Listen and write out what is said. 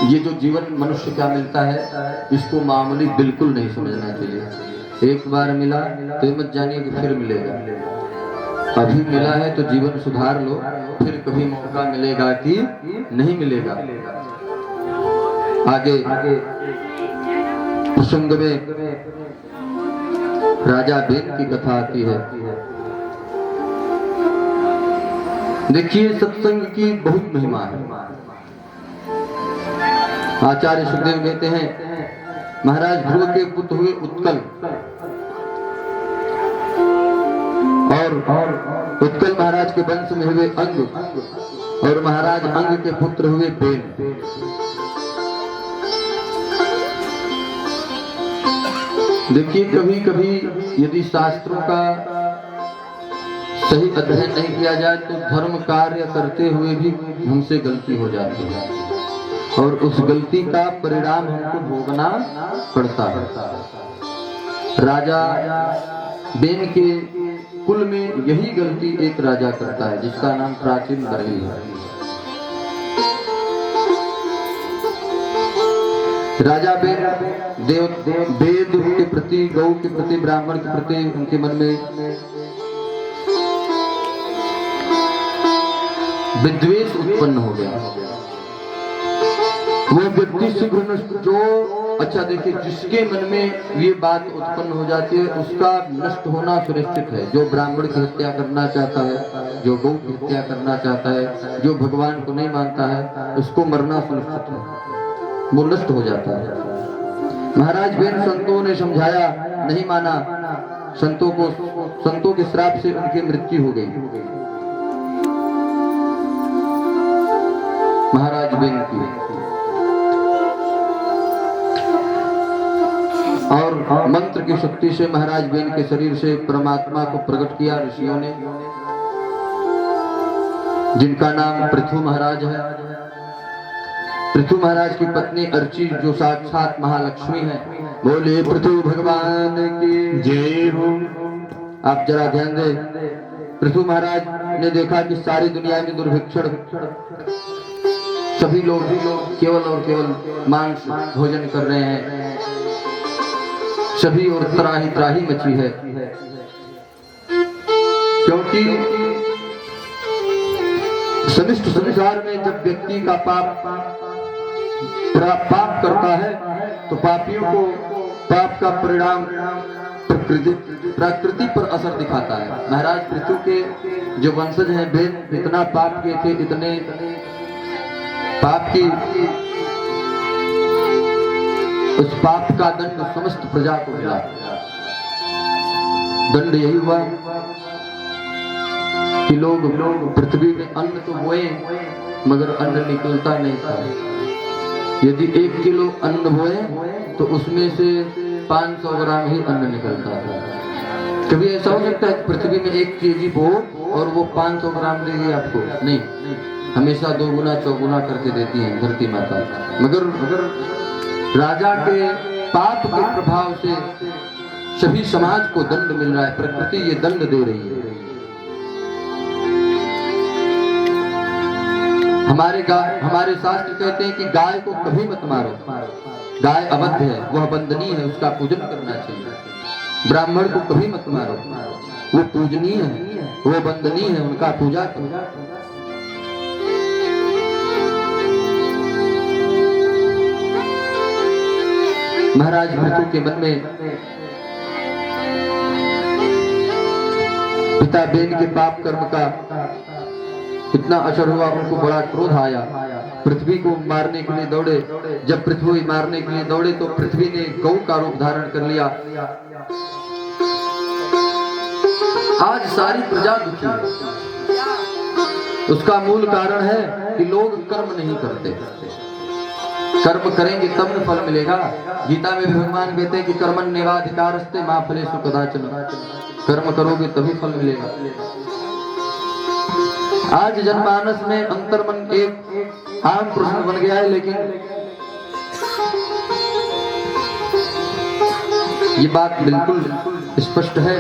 ये जो जीवन मनुष्य का मिलता है इसको मामूली बिल्कुल नहीं समझना चाहिए। एक बार मिला तो ये मत जानिए कि फिर मिलेगा। अभी मिला है तो जीवन सुधार लो, फिर कभी मौका मिलेगा कि नहीं मिलेगा। आगे प्रसंग में राजा बेन की कथा आती है। देखिए सत्संग की बहुत महिमा है। आचार्य सुखदेव कहते हैं महाराज ध्रुव के पुत्र हुए उत्कल और उत्कल महाराज के वंश में हुए अंग और महाराज अंग के पुत्र हुए बेन। देखिए कभी कभी यदि शास्त्रों का सही अध्ययन नहीं किया जाए तो धर्म कार्य करते हुए भी हमसे गलती हो जाती है और उस गलती का परिणाम हमको भोगना पड़ता है। राजा बेन के कुल में यही गलती एक राजा करता है जिसका नाम प्राचीन बरही है। राजा बेन वेद के प्रति, गौ के प्रति, ब्राह्मण के प्रति उनके मन में विद्वेष उत्पन्न हो गया। वो व्यक्ति शीघ्र जो अच्छा देखिए जिसके मन में ये बात उत्पन्न हो जाती है उसका नष्ट होना सुनिश्चित है। जो ब्राह्मण की हत्या करना चाहता है, जो गौ की हत्या करना चाहता है, जो भगवान को नहीं मानता है उसको मरना सुनिश्चित है, वो नष्ट हो जाता है। महाराज बेन संतों ने समझाया, नहीं माना। संतों के श्राप से उनकी मृत्यु हो गई। महाराज बेन की और मंत्र की शक्ति से महाराज बेन के शरीर से परमात्मा को प्रकट किया ऋषियों ने, जिनका नाम पृथु महाराज है। पृथु महाराज की पत्नी अर्ची जो साक्षात महालक्ष्मी है। बोले पृथु भगवान की जय हो। आप जरा ध्यान दें, पृथु महाराज ने देखा कि सारी दुनिया में दुर्भिक्षण, सभी लोग केवल और केवल मांस भोजन कर रहे हैं, सभी और त्राही मची है। क्योंकि समस्त संसार में जब व्यक्ति का पाप करता है तो पापियों को पाप का परिणाम प्रकृति पर असर दिखाता है। महाराज पृथु के जो वंशज हैं बेन इतना पाप किए थे, इतने पाप की उस पाप का दंड समस्त प्रजा को मिला। दंड यही हुआ कि लोग पृथ्वी में अन्न तो बोए मगर अन्न निकलता नहीं था। यदि 1 किलो अन्न बोए तो उसमें से 500 ग्राम ही अन्न निकलता था। कभी ऐसा हो सकता है पृथ्वी में 1 केजी बो और वो 500 ग्राम देगी आपको? नहीं, हमेशा 2 गुना 4 गुना करके देती है धरती माता। मगर राजा के पाप के प्रभाव से सभी समाज को दंड मिल रहा है। प्रकृति ये दंड दे रही है। हमारे शास्त्र कहते हैं कि गाय को कभी मत मारो। गाय अवध है, वह वंदनीय है, उसका पूजन करना चाहिए। ब्राह्मण को कभी मत मारो, वो पूजनीय है, वो वंदनीय है, उनका पूजा करो। महाराज पृथु के मन में पिता बेन के पाप कर्म का इतना असर हुआ, उनको बड़ा क्रोध आया। पृथ्वी को मारने के लिए दौड़े। जब पृथ्वी मारने के लिए दौड़े तो पृथ्वी ने गौ का रूप धारण कर लिया। आज सारी प्रजा दुखी है। उसका मूल कारण है कि लोग कर्म नहीं करते। कर्म करेंगे तब न फल मिलेगा। गीता में भगवान कहते हैं कि कर्मण्येवाधिकारस्ते मा फलेषु कदाचन। कर्म करोगे तभी फल मिलेगा। आज जनमानस में अंतर्मन एक आम प्रश्न बन गया है, लेकिन ये बात बिल्कुल स्पष्ट है